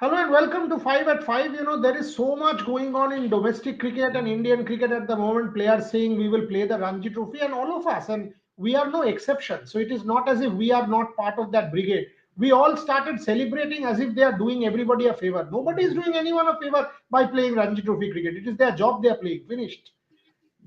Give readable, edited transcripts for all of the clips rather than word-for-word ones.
Hello and welcome to 5 at 5. There is so much going on in domestic cricket and Indian cricket at the moment. Players saying we will play the Ranji Trophy, and all of us, and we are no exception. So it is not as if we are not part of that brigade. We all started celebrating as if they are doing everybody a favor. Nobody is doing anyone a favor by playing Ranji Trophy cricket. It is their job they are playing. Finished.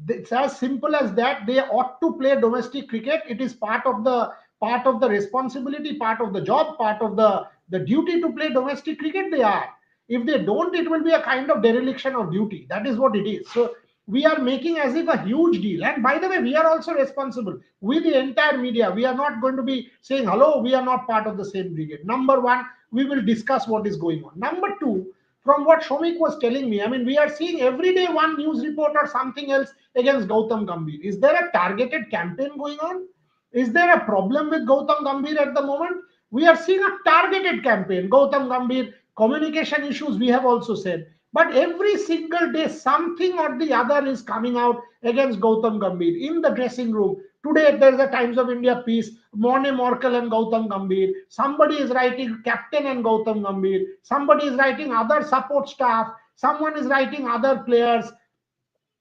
It's as simple as that. They ought to play domestic cricket. It is part of the responsibility, part of the job, part of the duty to play domestic cricket. They are. If they don't, it will be a kind of dereliction of duty. That is what it is. So we are making as if a huge deal. And by the way, we are also responsible. We, the entire media, we are not going to be saying hello, we are not part of the same brigade. Number one, we will discuss what is going on. Number two, from what Shomik was telling me, I mean, we are seeing every day one news report or something else against Gautam Gambhir. Is there a targeted campaign going on? Is there a problem with Gautam Gambhir at the moment? We are seeing a targeted campaign. Gautam Gambhir, communication issues, we have also said. But every single day, something or the other is coming out against Gautam Gambhir in the dressing room. Today, there is a Times of India piece, Morne Morkel and Gautam Gambhir. Somebody is writing captain and Gautam Gambhir. Somebody is writing other support staff. Someone is writing other players.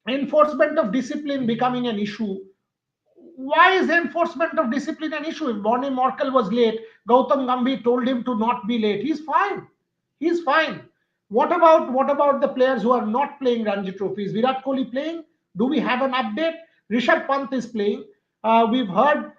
Enforcement of discipline becoming an issue. Why is enforcement of discipline an issue? If Bonnie Morkel was late, Gautam Gambhir told him to not be late. He's fine. He's fine. What about the players who are not playing Ranji trophies? Virat Kohli playing? Do we have an update? Rishabh Pant is playing. We've heard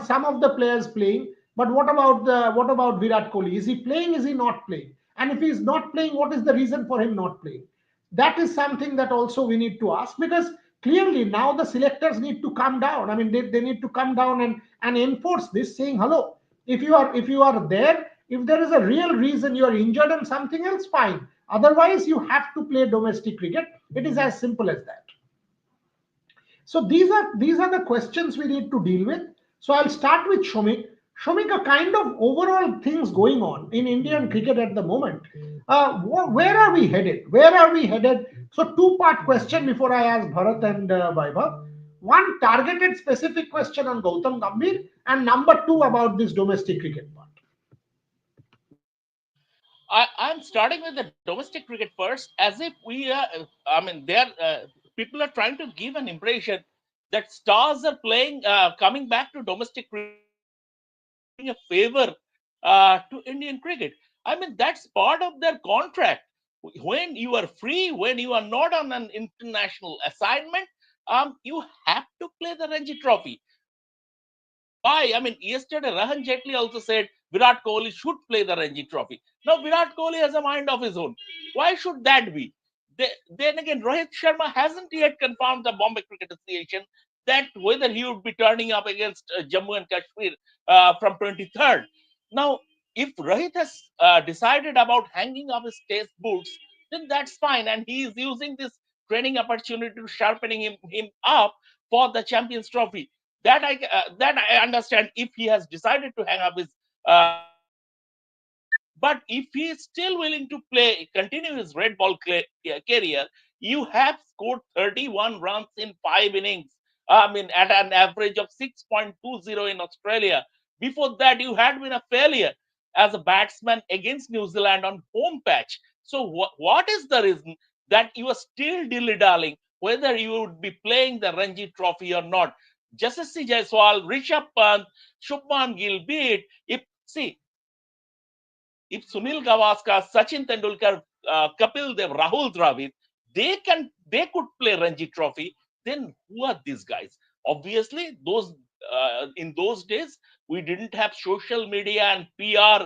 some of the players playing, but what about Virat Kohli? Is he playing? Is he not playing? And if he's not playing, what is the reason for him not playing? That is something that also we need to ask, because clearly now the selectors need to come down. I mean, they need to come down and enforce this, saying hello, if you are there, if there is a real reason you are injured and something else, fine. Otherwise you have to play domestic cricket. It is as simple as that. So these are the questions we need to deal with. So I'll start with Shomik. Shomik, a kind of overall things going on in Indian cricket at the moment. Where are we headed? Where are we headed? So two-part question before I ask Bharat and Vaibhav. One targeted specific question on Gautam Gambhir, and number two about this domestic cricket part. I'm starting with the domestic cricket first, as if we are. I mean, there people are trying to give an impression that stars are playing, coming back to domestic cricket, doing a favor to Indian cricket. I mean, that's part of their contract. When you are free, when you are not on an international assignment, you have to play the Ranji Trophy. Why? I mean, yesterday Rahan Jetli also said Virat Kohli should play the Ranji Trophy. Now Virat Kohli has a mind of his own. Why should that be? Then again, Rohit Sharma hasn't yet confirmed the Bombay Cricket Association that whether he would be turning up against Jammu and Kashmir from 23rd. Now, if Rohit has decided about hanging up his test boots, then that's fine, and he is using this training opportunity to sharpening him up for the Champions Trophy. That I understand if he has decided to hang up his but if he is still willing to play, continue his red ball career, you have scored 31 runs in 5 innings. I mean, at an average of 6.20 in Australia. Before that, you had been a failure as a batsman against New Zealand on home patch. So, what is the reason that you are still dilly dallying whether you would be playing the Ranji Trophy or not? Jasasi Jaiswal, Rishabh Pant, Shubman Gill, be it. If Sunil Gavaskar, Sachin Tendulkar, Kapil Dev, Rahul Dravid, they could play Ranji Trophy, then who are these guys? Obviously, those in those days we didn't have social media and PR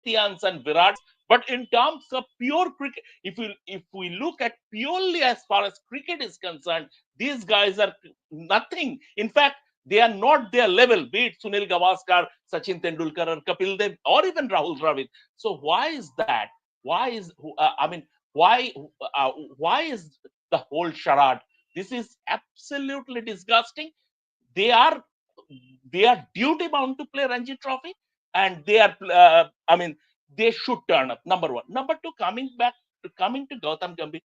and Virat. But in terms of pure cricket, if we look at purely as far as cricket is concerned, these guys are nothing. In fact, they are not their level, be it Sunil Gavaskar, Sachin Tendulkar, or Kapil Dev, or even Rahul Dravid. So why is that? Why is I mean why is the whole charade? This is absolutely disgusting. They are they are duty bound to play Ranji Trophy, and they are. I mean, they should turn up. Number one. Number two, coming to Gautam Gambhir.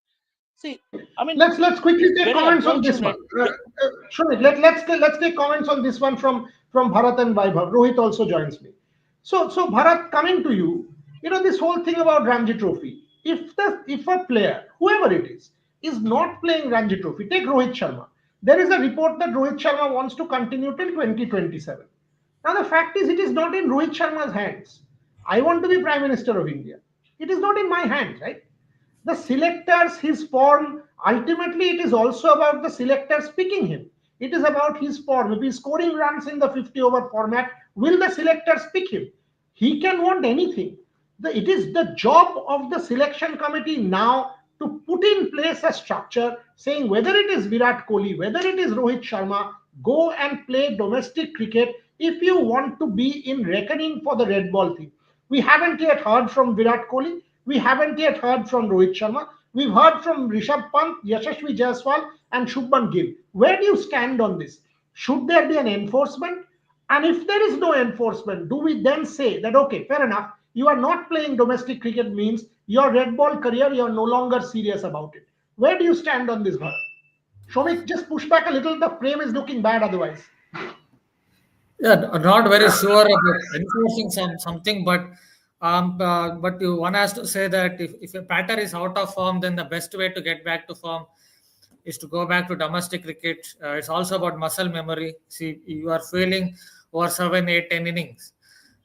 See, I mean, Let's quickly take very comments on this one. unfortunate. Sure, let's take comments on this one from Bharat and Vaibhav. Rohit also joins me. So Bharat, coming to you, This whole thing about Ranji Trophy. If a player, whoever it is not playing Ranji Trophy, take Rohit Sharma. There is a report that Rohit Sharma wants to continue till 2027. Now the fact is, it is not in Rohit Sharma's hands. I want to be Prime Minister of India. It is not in my hands, right? The selectors, his form, ultimately it is also about the selectors picking him. It is about his form. If he's scoring runs in the 50 over format, will the selectors pick him? He can want anything. It is the job of the selection committee now to put in place a structure saying whether it is Virat Kohli, whether it is Rohit Sharma, go and play domestic cricket if you want to be in reckoning for the red ball thing. We haven't yet heard from Virat Kohli. We haven't yet heard from Rohit Sharma. We've heard from Rishabh Pant, Yashasvi Jaiswal, and Shubman Gill. Where do you stand on this? Should there be an enforcement? And if there is no enforcement, do we then say that, okay, fair enough, you are not playing domestic cricket means your red ball career, you are no longer serious about it? Where do you stand on this, Bharat? Shomik, just push back a little. The frame is looking bad otherwise. Yeah, not very sure about enforcing something, but one has to say that if a batter is out of form, then the best way to get back to form is to go back to domestic cricket. It's also about muscle memory. See, you are failing over 7, 8, 10 innings.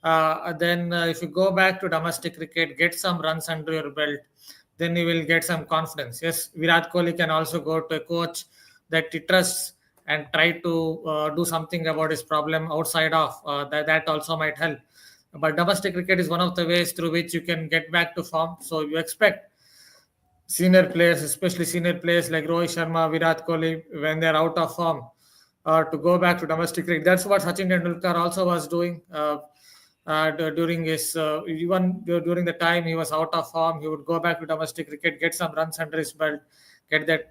Then if you go back to domestic cricket, get some runs under your belt, then you will get some confidence. Yes, Virat Kohli can also go to a coach that he trusts and try to do something about his problem outside of that also might help. But domestic cricket is one of the ways through which you can get back to form. So you expect senior players, especially senior players like Rohit Sharma, Virat Kohli, when they're out of form, to go back to domestic cricket. That's what Sachin Tendulkar also was doing during his even during the time he was out of form. He would go back to domestic cricket, get some runs under his belt, get that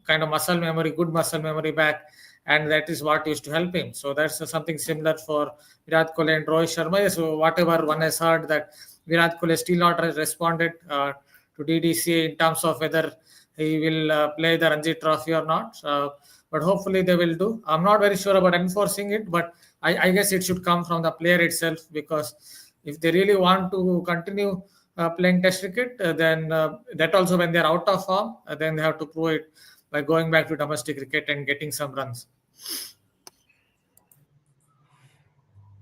kind of muscle memory, good muscle memory back, and that is what used to help him. So that's something similar for Virat Kohli and Rohit Sharma. So whatever one has heard that Virat Kohli still not responded to DDCA in terms of whether he will play the Ranji Trophy or not. But hopefully they will do. I'm not very sure about enforcing it, but I guess it should come from the player itself, because if they really want to continue playing Test cricket, then that also when they're out of form, then they have to prove it by going back to domestic cricket and getting some runs.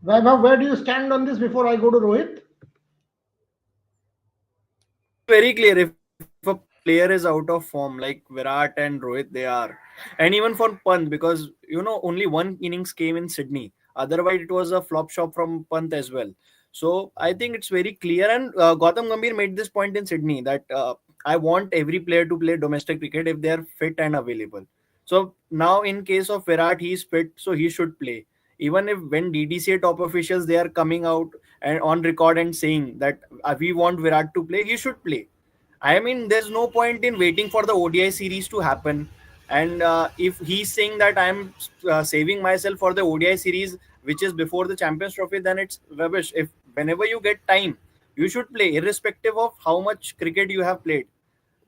Vaibhav, where do you stand on this before I go to Rohit? Very clear. If a player is out of form, like Virat and Rohit, they are, and even for Pant, because only one innings came in Sydney. Otherwise, it was a flop shop from Pant as well. So I think it's very clear. And Gautam Gambhir made this point in Sydney that I want every player to play domestic cricket if they are fit and available. So now, in case of Virat, he is fit, so he should play. Even if when DDCA top officials they are coming out and on record and saying that we want Virat to play, he should play. I mean, there's no point in waiting for the ODI series to happen. And if he's saying that I'm saving myself for the ODI series, which is before the Champions Trophy, then it's rubbish. If whenever you get time, you should play, irrespective of how much cricket you have played.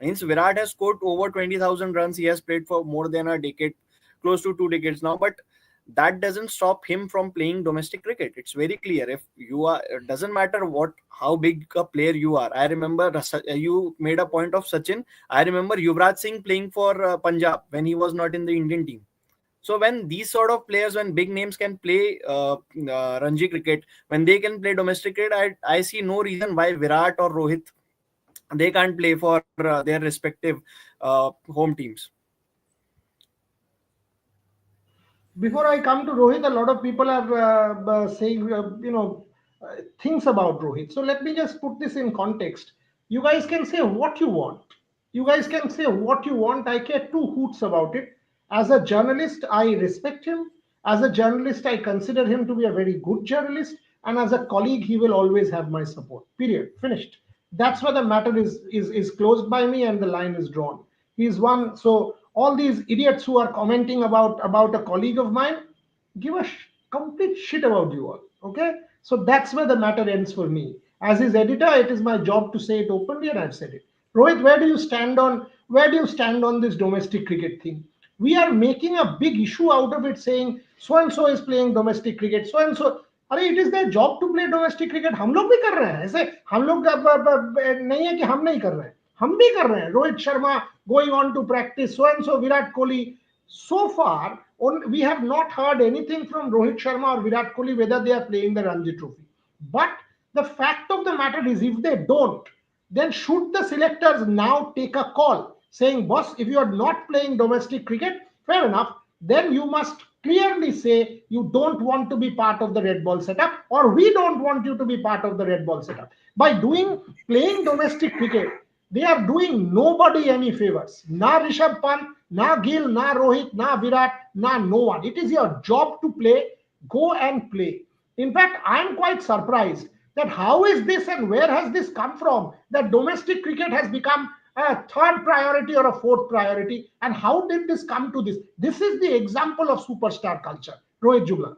Means Virat has scored over 20,000 runs. He has played for more than a decade, close to 2 decades now. But that doesn't stop him from playing domestic cricket. It's very clear. If you are, it doesn't matter how big a player you are. I remember you made a point of Sachin. I remember Yuvraj Singh playing for Punjab when he was not in the Indian team. So when these sort of players, when big names can play Ranji cricket, when they can play domestic cricket, I see no reason why Virat or Rohit, they can't play for their respective home teams. Before I come to Rohit, a lot of people are saying, things about Rohit. So let me just put this in context. You guys can say what you want. You guys can say what you want. I care two hoots about it. As a journalist, I respect him. As a journalist, I consider him to be a very good journalist. And as a colleague, he will always have my support. Period. Finished. That's where the matter is closed by me and the line is drawn. He's one. So all these idiots who are commenting about a colleague of mine, give a complete shit about you all. Okay, so that's where the matter ends for me. As his editor, it is my job to say it openly, and I've said it. Rohit, where do you stand on this domestic cricket thing? We are making a big issue out of it, saying so and so is playing domestic cricket, so and so. अरे it is their job to play domestic cricket. हम लोग भी कर रहे हैं ऐसे. हम लोग नहीं है कि हम नहीं कर रहे हैं, हम भी कर रहे हैं. Rohit Sharma going on to practice, so and so Virat Kohli. So far, we have not heard anything from Rohit Sharma or Virat Kohli whether they are playing the Ranji Trophy. But the fact of the matter is, if they don't, then should the selectors now take a call saying, boss, if you are not playing domestic cricket, fair enough, then you must clearly say you don't want to be part of the red ball setup, or we don't want you to be part of the red ball setup. By playing domestic cricket, they are doing nobody any favors. Na Rishabh Pant, na Gill, na Rohit, na Virat, na no one. It is your job to play. Go and play. In fact, I am quite surprised that how is this and where has this come from, that domestic cricket has become a third priority or a fourth priority, and how did this come to this? This is the example of superstar culture. Rohit Jugla.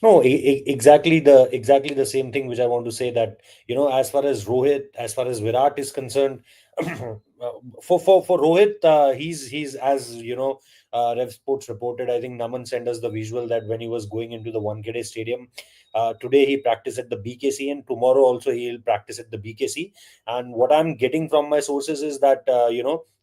No, exactly the same thing which I want to say, that as far as Rohit, as far as Virat is concerned, for Rohit, he's as Rev Sports reported. I think Naman sent us the visual that when he was going into the Wankhede Stadium, today he practiced at the BKC, and tomorrow also he'll practice at the BKC. And what I'm getting from my sources is that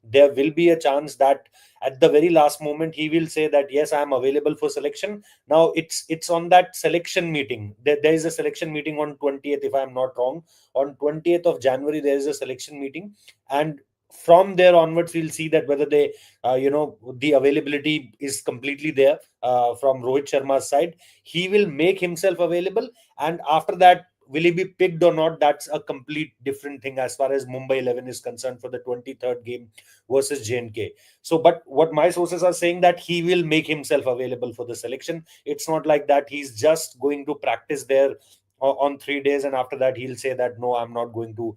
there will be a chance that at the very last moment he will say that yes, I'm available for selection. Now it's on that selection meeting. There is a selection meeting on 20th, if I'm not wrong. On 20th of January, there is a selection meeting, and from there onwards, we'll see that whether they, the availability is completely there from Rohit Sharma's side. He will make himself available, and after that, will he be picked or not? That's a complete different thing as far as Mumbai 11 is concerned for the 23rd game versus JNK. So, but what my sources are saying, that he will make himself available for the selection. It's not like that he's just going to practice there on 3 days, and after that he'll say that no, I'm not going to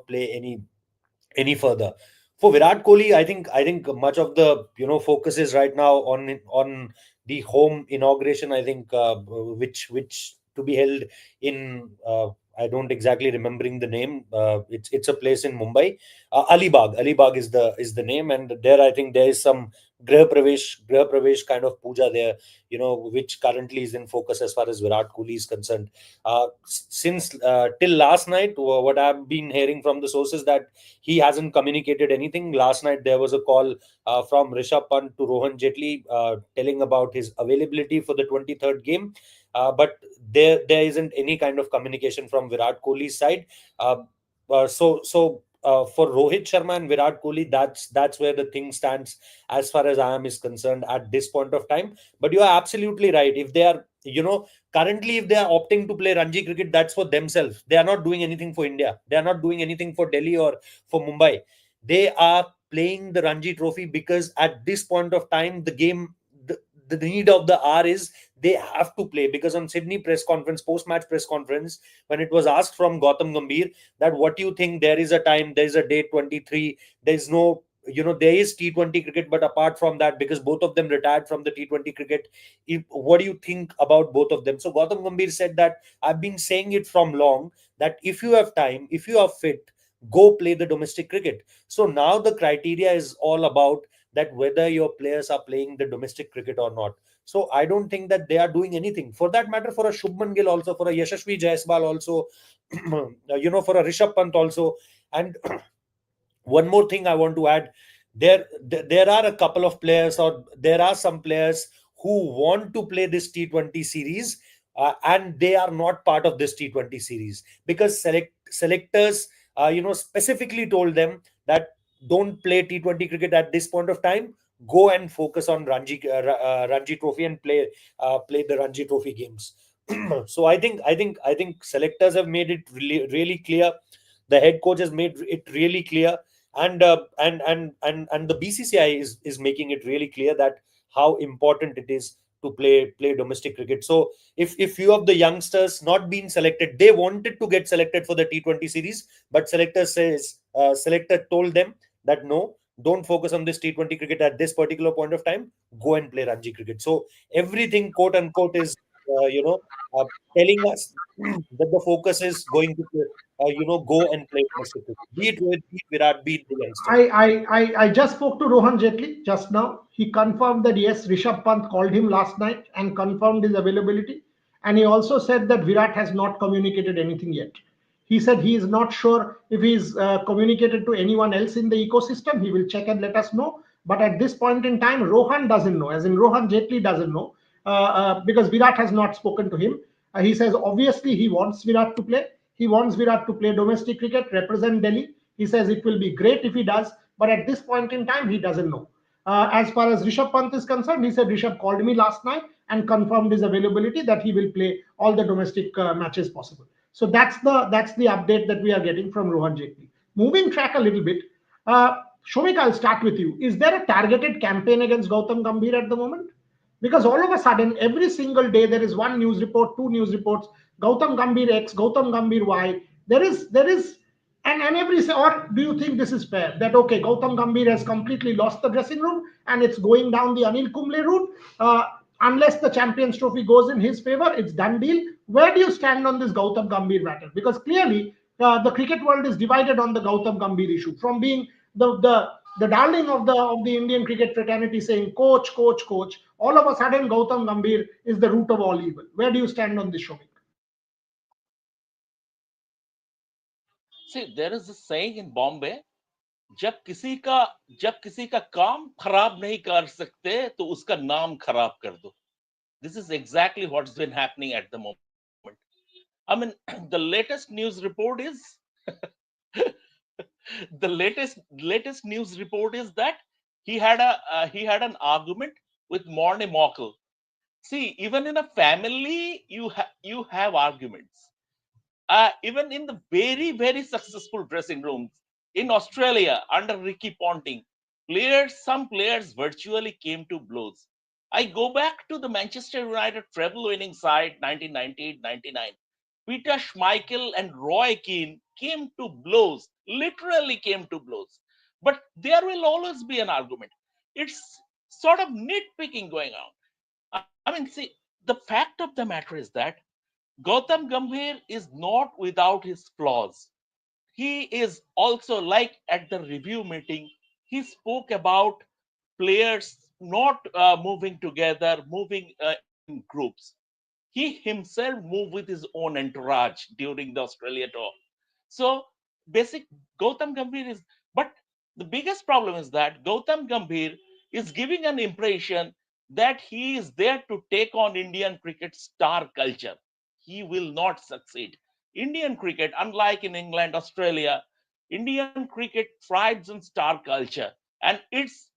play any further. For Virat Kohli, I think much of the focus is right now on the home inauguration. I think which to be held in I don't exactly remembering the name. It's a place in Mumbai. Alibag. Alibag is the name, and there I think there is some Graha Pravesh kind of puja there, which currently is in focus as far as Virat Kohli is concerned. Since till last night, what I've been hearing from the sources, that he hasn't communicated anything. Last night there was a call from Rishabh Pant to Rohan Jetli telling about his availability for the 23rd game, but there isn't any kind of communication from Virat Kohli's side. For Rohit Sharma and Virat Kohli, that's where the thing stands as far as I am is concerned at this point of time. But you are absolutely right. If they are, currently, if they are opting to play Ranji cricket, that's for themselves. They are not doing anything for India. They are not doing anything for Delhi or for Mumbai. They are playing the Ranji Trophy because at this point of time, the game, the need of the hour is they have to play. Because on Sydney press conference, post-match press conference, when it was asked from Gautam Gambhir that what do you think, there is a time, there is a date 23, there is no, there is T20 cricket, but apart from that, because both of them retired from the T20 cricket, what do you think about both of them? So Gautam Gambhir said that I've been saying it from long, that if you have time, if you are fit, go play the domestic cricket. So now the criteria is all about that whether your players are playing the domestic cricket or not. So I don't think that they are doing anything. For that matter, for a Shubman Gill also, for a Yashasvi Jaiswal also, for a Rishabh Pant also. And one more thing I want to add, there are a couple of players, or there are some players who want to play this T20 series, and they are not part of this T20 series because selectors specifically told them that don't play T20 cricket at this point of time. Go and focus on Ranji Trophy and play the Ranji Trophy games. So I think selectors have made it really clear. The head coach has made it really clear, and the BCCI is making it really clear that how important it is to play domestic cricket. So if few of the youngsters not been selected, they wanted to get selected for the T20 series, but selector told them that no, don't focus on this T20 cricket at this particular point of time. Go and play Ranji cricket. So everything, quote unquote, is telling us that the focus is going to go and play domestic cricket. Be it Rohit, be it Virat, be it the youngsters. I just spoke to Rohan Jetli just now. He confirmed that yes, Rishabh Pant called him last night and confirmed his availability. And he also said that Virat has not communicated anything yet. He said he is not sure if he's communicated to anyone else in the ecosystem. He will check and let us know. But at this point in time, Rohan doesn't know, as in Rohan Jetli doesn't know, because Virat has not spoken to him. He says obviously he wants Virat to play. He wants Virat to play domestic cricket, represent Delhi. He says it will be great if he does, but at this point in time, he doesn't know. As far as Rishabh Pant is concerned, he said Rishabh called me last night and confirmed his availability that he will play all the domestic matches possible. So that's the update that we are getting from Rohan Jaitley. Moving track a little bit, Shomik, I'll start with you. Is there a targeted campaign against Gautam Gambhir at the moment? Because all of a sudden, every single day, there is one news report, two news reports, Gautam Gambhir X, Gautam Gambhir Y. There is, and every, or do you think this is fair? That, okay, Gautam Gambhir has completely lost the dressing room and it's going down the Anil Kumble route. Unless the Champions Trophy goes in his favor, it's done deal. Where do you stand on this Gautam Gambhir matter? Because clearly, the cricket world is divided on the Gautam Gambhir issue, from being the darling of the Indian cricket fraternity saying coach, coach, coach. All of a sudden, Gautam Gambhir is the root of all evil. Where do you stand on this, Shomik? See, there is a saying in Bombay, जब किसी का जब किसी का काम खराब नहीं कर सकते तो उसका नाम खराब कर दो. This is exactly what's been happening at the moment. I mean, the latest news report is the latest news report is that he had an argument with Morne Morkel. See, even in a family, you have arguments. Even in the very, very successful dressing rooms in Australia under Ricky Ponting, some players virtually came to blows. I go back to the Manchester United treble winning side 1998-99. Peter Schmeichel and Roy Keane came to blows, literally came to blows. But there will always be an argument. It's sort of nitpicking going on. I mean, see, the fact of the matter is that Gautam Gambhir is not without his flaws. He is also, like at the review meeting, he spoke about players not moving together, moving in groups. He himself moved with his own entourage during the Australia tour. So, basic Gautam Gambhir is, but the biggest problem is that Gautam Gambhir is giving an impression that he is there to take on Indian cricket star culture. He will not succeed. Indian cricket, unlike in England, Australia, Indian cricket thrives on star culture, and it's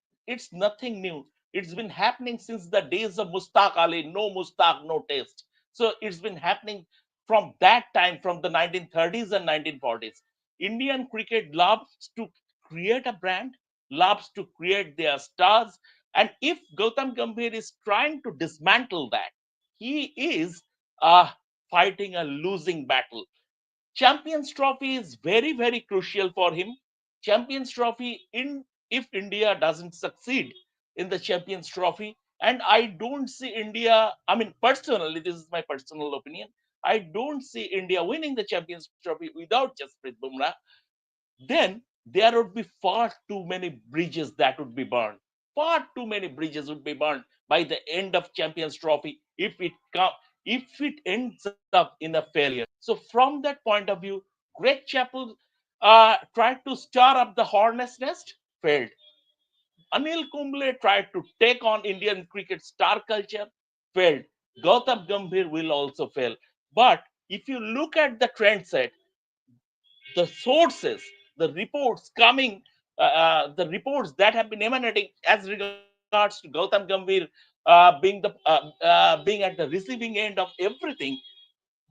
nothing new. It's been happening since the days of Mustaq Ali, no Mustaq, no taste. So it's been happening from that time, from the 1930s and 1940s. Indian cricket loves to create a brand, loves to create their stars. And if Gautam Gambhir is trying to dismantle that, he is fighting a losing battle. Champions Trophy is very, very crucial for him. Champions Trophy, if India doesn't succeed in the Champions Trophy, and I don't see India, I mean, personally, this is my personal opinion, I don't see India winning the Champions Trophy without Jasprit Bumrah, then there would be far too many bridges that would be burned. Far too many bridges would be burned by the end of Champions Trophy if it ends up in a failure. So from that point of view, Greg Chappell tried to stir up the hornet's nest, failed. Anil Kumble tried to take on Indian cricket star culture, failed. Gautam Gambhir will also fail. But if you look at the trend set, the sources, the reports coming, the reports that have been emanating as regards to Gautam Gambhir being at the receiving end of everything,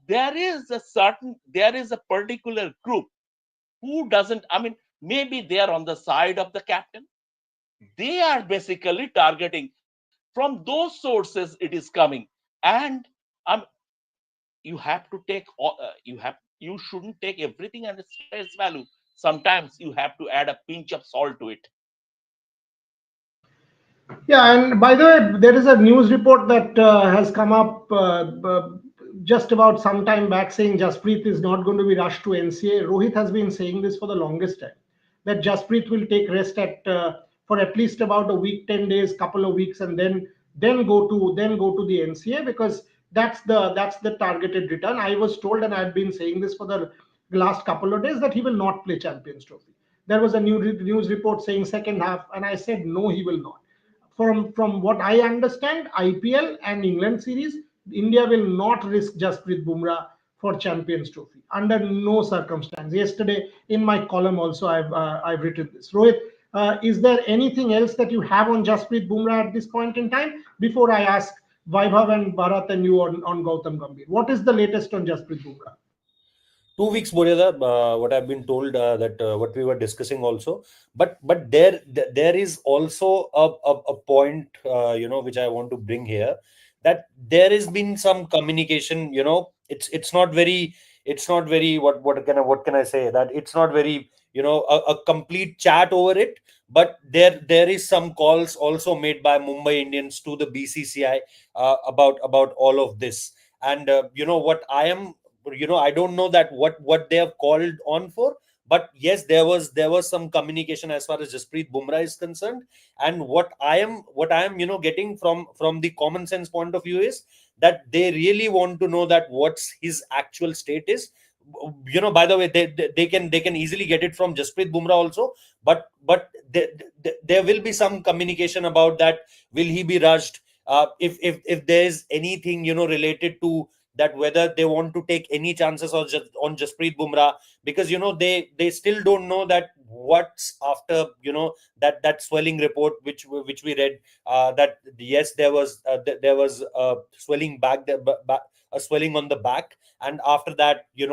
there is a particular group who doesn't. I mean, maybe they are on the side of the captain. They are basically targeting from those sources. It is coming, and um, you have to take you shouldn't take everything at its face value. Sometimes you have to add a pinch of salt to it. Yeah, and by the way, there is a news report that has come up just about some time back saying Jasprit is not going to be rushed to NCA. Rohit has been saying this for the longest time, that Jasprit will take rest for at least about a week, 10 days, couple of weeks, and then go to the NCA, because That's the targeted return. I was told, and I've been saying this for the last couple of days, that he will not play Champions Trophy. There was a news report saying second half, and I said no, he will not. From what I understand, IPL and England series, India will not risk Jasprit Bumrah for Champions Trophy under no circumstance. Yesterday in my column also I've written this. Rohit, is there anything else that you have on Jasprit Bumrah at this point in time before I ask Vaibhav and Bharat and you on Gautam Gambhir? What is the latest on Jasprit Bumrah? 2 weeks, Boryada, what I've been told, that what we were discussing also, but there is also a point, which I want to bring here, that there has been some communication. It's not very what can I say, that it's not very, a complete chat over it, but there is some calls also made by Mumbai Indians to the BCCI about all of this. And what I don't know that what they have called on for, but yes, there was some communication as far as Jasprit Bumrah is concerned. And what I am getting from the common sense point of view is that they really want to know that what's his actual state is. By the way, they can easily get it from Jasprit Bumrah also, but there will be some communication about that. Will he be rushed? If there's anything related to that, whether they want to take any chances on Jasprit Bumrah, because they still don't know that what's after that swelling report which we read, that yes, there was swelling back there, a swelling on the back. And after that, there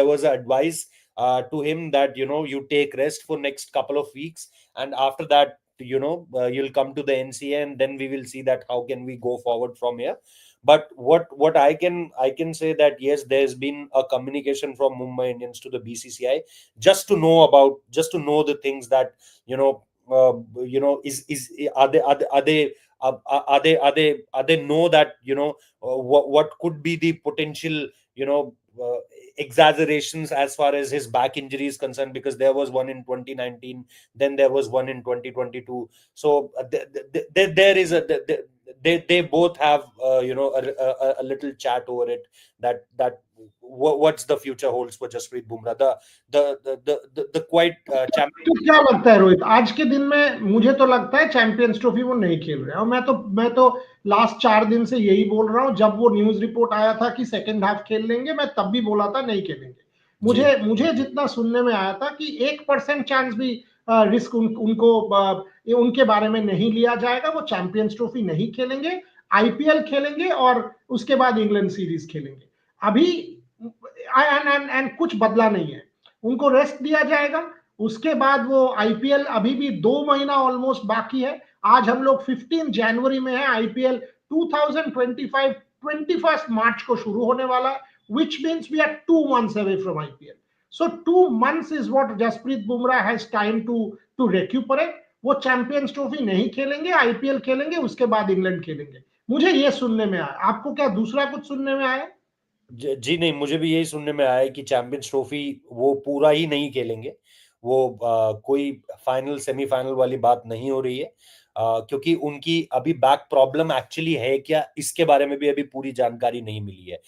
was advice to him that you take rest for next couple of weeks, and after that, you'll come to the NCA, and then we will see that how can we go forward from here. But what I can say that yes, there's been a communication from Mumbai Indians to the BCCI, just to know the things that is are they know that what could be the potential exaggerations as far as his back injury is concerned, because there was one in 2019, then there was one in 2022. So there is they both have a little chat over it, that what's the future holds for Jasprit Bumrah, the quite champion. तो क्या लगता है रोहित, आज के दिन में मुझे तो लगता है चैंपियंस ट्रॉफी वो नहीं खेल रहे हैं। और मैं तो लास्ट 4 दिन से यही बोल रहा हूं। जब वो न्यूज रिपोर्ट आया था कि सेकंड हाफ खेल लेंगे, मैं तब भी बोला था नहीं खेलेंगे। मुझे जितना सुनने में आया था कि 1% चांस भी रिस्क उनको उनके बारे में नहीं लिया जाएगा। वो चैंपियंस ट्रॉफी नहीं खेलेंगे, आईपीएल खेलेंगे और उसके बाद इंग्लैंड सीरीज खेलेंगे। अभी एंड कुछ बदला नहीं है, उनको रेस्ट दिया जाएगा। उसके बाद वो आईपीएल अभी भी 2 महीना ऑलमोस्ट बाकी है। आज हम लोग 15 जनवरी में है, आईपीएल 2025 21 मार्च को शुरू होने वाला है, which means we are 2 months away from IPL. So 2 months is what Jasprit Bumrah has time to recuperate. वो चैंपियंस ट्रॉफी नहीं खेलेंगे, आईपीएल खेलेंगे, उसके बाद इंग्लैंड खेलेंगे। मुझे ये सुनने में आया। आपको क्या दूसरा कुछ सुनने में आया? जी नहीं, मुझे भी यही सुनने में आया है कि चैंपियंस ट्रॉफी वो पूरा ही नहीं खेलेंगे। वो कोई फाइनल सेमीफाइनल वाली बात नहीं हो रही है, क्योंकि उनकी अभी बैक प्रॉब्लम एक्चुअली है क्या, इसके बारे में भी अभी पूरी जानकारी नहीं मिली है।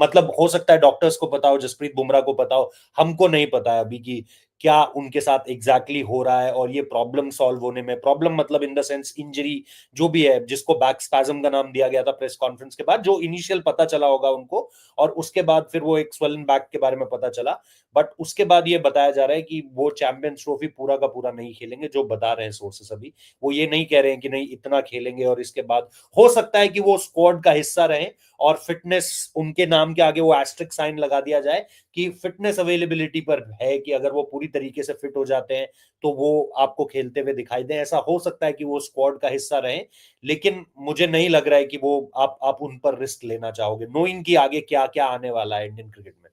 मतलब हो सकता है डॉक्टर्स को पता हो, जसप्रीत बुमराह को पता हो, हमको नहीं पता है अभी कि क्या उनके साथ एग्जैक्टली हो रहा है। और ये प्रॉब्लम सॉल्व होने में, प्रॉब्लम मतलब इन द सेंस इंजरी जो भी है, जिसको बैक स्पैज्म का नाम दिया गया था प्रेस कॉन्फ्रेंस के बाद, जो इनिशियल पता चला होगा उनको, और उसके बाद फिर वो एक स्वेलन बैक के बारे में पता चला। बट उसके बाद ये बताया जा रहा है कि वो चैंपियंस ट्रॉफी पूरा का पूरा नहीं खेलेंगे। जो बता रहे हैं सोर्सेस अभी, वो ये नहीं कह रहे हैं कि नहीं इतना खेलेंगे और इसके बाद हो सकता है कि वो स्क्वाड का हिस्सा रहे और फिटनेस उनके नाम के आगे वो एस्ट्रिक साइन लगा दिया जाए कि फिटनेस अवेलेबिलिटी पर है, कि अगर वो पूरी तरीके से फिट हो जाते हैं तो वो आपको खेलते हुए दिखाई दें। ऐसा हो सकता है कि वो स्क्वाड का हिस्सा रहे, लेकिन मुझे नहीं लग रहा है कि वो आप उन पर रिस्क लेना चाहोगे, नोइंग कि आगे क्या क्या आने वाला है इंडियन क्रिकेट में।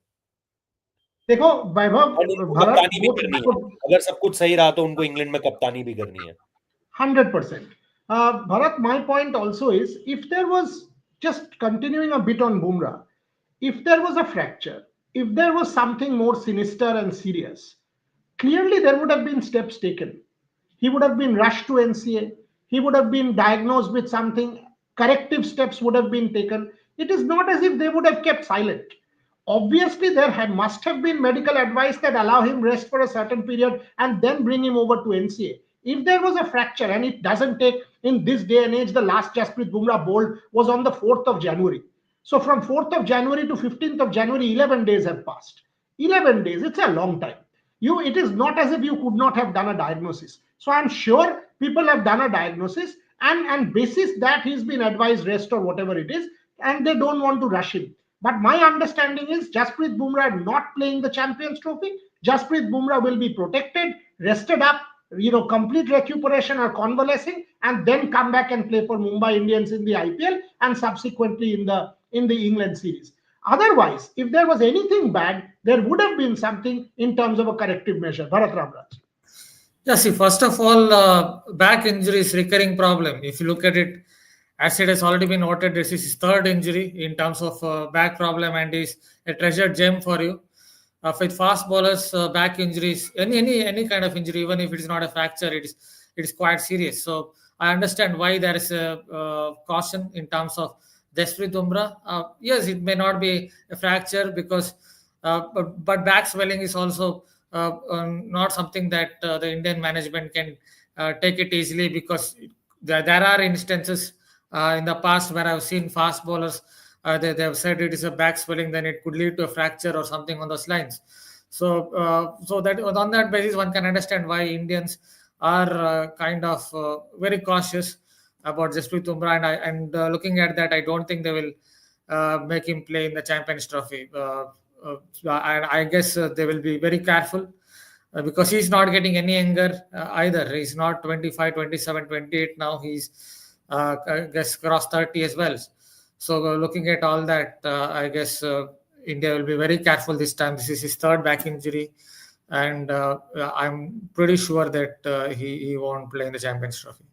देखो वैभव, कप्तानी भी करनी है, अगर सब कुछ सही रहा तो उनको इंग्लैंड में कप्तानी भी करनी है 100%. Bharat, my point also is, if there was, just continuing a bit on Bumrah, if there was a fracture, if there was something more sinister and serious, clearly there would have been steps taken. He would have been rushed to NCA. He would have been diagnosed with something corrective steps would have been taken. It is not as if they would have kept silent. Obviously, must have been medical advice that allow him rest for a certain period and then bring him over to NCA. If there was a fracture, and it doesn't take in this day and age, the last Jasprit Bumrah bowled was on the 4th of January. So from 4th of January to 15th of January, 11 days have passed. 11 days, it's a long time. It is not as if you could not have done a diagnosis. So I'm sure people have done a diagnosis, and basis that he's been advised rest or whatever it is, and they don't want to rush him. But my understanding is Jasprit Bumrah not playing the Champions Trophy. Jasprit Bumrah will be protected, rested up, complete recuperation or convalescing, and then come back and play for Mumbai Indians in the IPL and subsequently in the England series. Otherwise, if there was anything bad, there would have been something in terms of a corrective measure. Bharat Ramraj. Yeah, see, first of all, back injury is recurring problem. If you look at it, as it has already been noted, this is his third injury in terms of back problem, and is a treasured gem for you. With fast bowlers, back injuries, any kind of injury, even if it is not a fracture, it is quite serious. So I understand why there is a caution in terms of Jasprit Bumrah. Yes, it may not be a fracture because, but back swelling is also not something that the Indian management can take it easily, because there are instances in the past where I've seen fast bowlers. They have said it is a back swelling, then it could lead to a fracture or something on those lines. So that on that basis, one can understand why Indians are kind of very cautious about Jasprit Bumrah, and looking at that, I don't think they will make him play in the Champions Trophy. I guess they will be very careful because he's not getting any younger either. He's not 25, 27, 28 now. He's I guess crossed 30 as well. So looking at all that, I guess India will be very careful this time. This is his third back injury, and I'm pretty sure that he won't play in the Champions Trophy.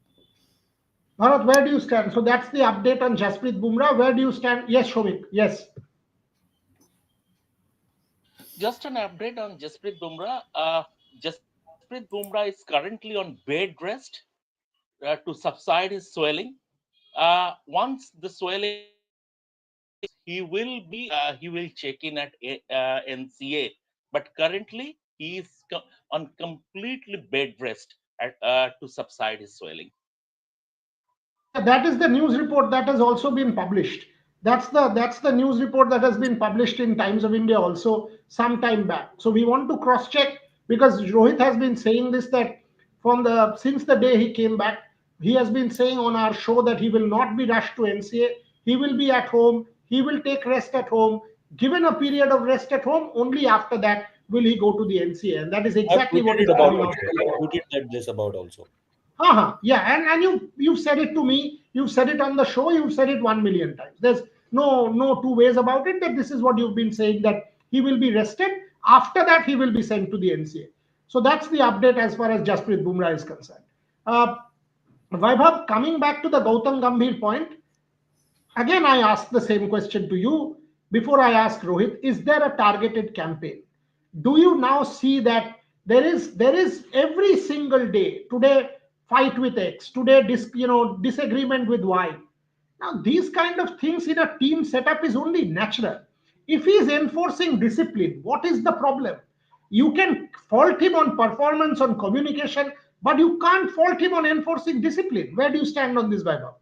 Bharat, where do you stand? So that's the update on Jasprit Bumrah. Where do you stand? Yes, Shobik. Yes. Just an update on Jasprit Bumrah. Jasprit Bumrah is currently on bed rest to subside his swelling. Once the swelling, he will check in at NCA. But currently, he is on completely bed rest to subside his swelling. Yeah, that is the news report that has also been published. That's the news report that has been published in Times of India also some time back. So we want to cross check, because Rohit has been saying this, that since the day he came back, he has been saying on our show that he will not be rushed to NCA. He will be at home. He will take rest at home. Given a period of rest at home, only after that will he go to the NCA, and that is exactly what is coming out. I tweeted this about also. Yeah, and you've said it to me. You've said it on the show. You've said it 1 million times. There's no two ways about it. That this is what you've been saying, that he will be rested. After that, he will be sent to the NCA. So that's the update as far as Jasprit Bumrah is concerned. Vaibhav, coming back to the Gautam Gambhir point, again I ask the same question to you before I ask Rohit. Is there a targeted campaign? Do you now see that there is every single day, today fight with X, today disagreement with Y? Now these kind of things in a team setup is only natural. If he is enforcing discipline, what is the problem? You can fault him on performance, on communication, but you can't fault him on enforcing discipline. Where do you stand on this, Vaibhav?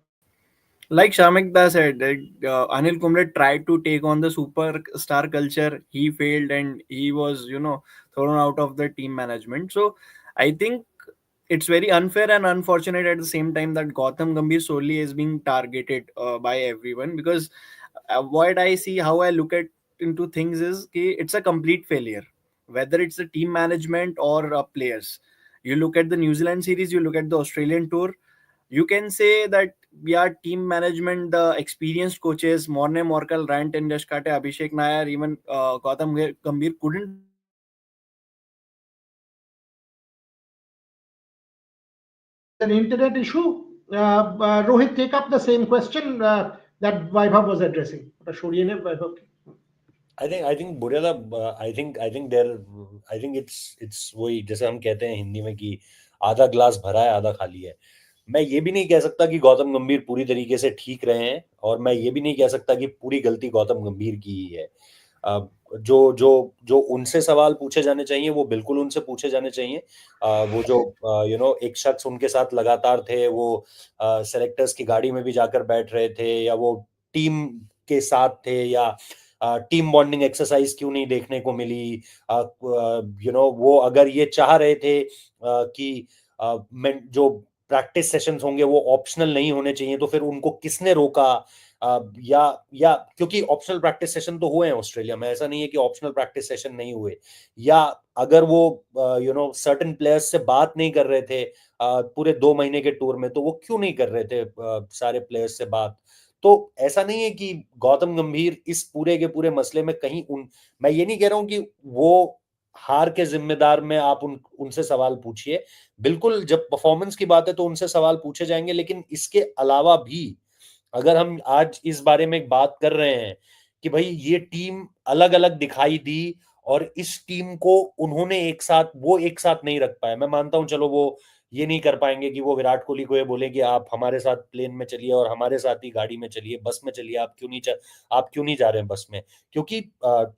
Like Shamikda said, Anil Kumble tried to take on the superstar culture. He failed, and he was, thrown out of the team management. So I think it's very unfair and unfortunate at the same time that Gautam Gambhir solely is being targeted by everyone, because what I see, how I look at into things is it's a complete failure, whether it's the team management or players. You look at the New Zealand series, you look at the Australian tour, you can say that we are team management, the experienced coaches, Morne Morkel, Ryan Tendeskate, Abhishek Nair, even Gautam Gambhir couldn't. There is an internet issue. Rohit, take up the same question that Vaibhav was addressing. Vaibhav. I think बुढ़िया I think it's वही जैसे हम कहते हैं हिंदी में कि आधा glass भरा है आधा खाली है. मैं ये भी नहीं कह सकता कि गौतम गंभीर पूरी तरीके से ठीक रहे हैं, और मैं ये भी नहीं कह सकता कि पूरी गलती गौतम गंभीर की ही है। जो जो जो उनसे सवाल पूछे जाने चाहिए वो बिल्कुल उनसे पूछे जाने चाहिए। वो जो एक शख्स उनके साथ लगातार थे, वो सेलेक्टर्स की गाड़ी में भी जाकर बैठ रहे थे, या वो टीम के साथ थे, या टीम बॉन्डिंग एक्सरसाइज क्यों नहीं देखने को मिली। वो अगर ये चाह रहे थे कि जो प्रैक्टिस सेशंस होंगे वो ऑप्शनल नहीं होने चाहिए, तो फिर उनको किसने रोका? या क्योंकि ऑप्शनल प्रैक्टिस सेशन तो हुए हैं ऑस्ट्रेलिया में, ऐसा नहीं है कि ऑप्शनल प्रैक्टिस सेशन नहीं हुए। या अगर वो सर्टेन प्लेयर्स से बात नहीं कर रहे थे पूरे 2 महीने के टूर में, तो वो क्यों नहीं कर रहे थे सारे प्लेयर्स से बात? तो ऐसा नहीं है कि गौतम गंभीर इस पूरे के पूरे मसले में कहीं मैं ये नहीं कह रहा हूं कि वो हार के जिम्मेदार में आप उनसे सवाल पूछिए। बिल्कुल, जब परफॉर्मेंस की बात है तो उनसे सवाल पूछे जाएंगे, लेकिन इसके अलावा भी अगर हम आज इस बारे में एक बात कर रहे हैं कि भाई ये टीम अलग अलग दिखाई दी और इस टीम को उन्होंने एक साथ नहीं रख पाया। मैं मानता हूं, चलो वो ये नहीं कर पाएंगे कि वो विराट कोहली को ये बोले कि आप हमारे साथ प्लेन में चलिए और हमारे साथ ही गाड़ी में चलिए, बस में चलिए, आप क्यों नहीं जा रहे हैं बस में? क्योंकि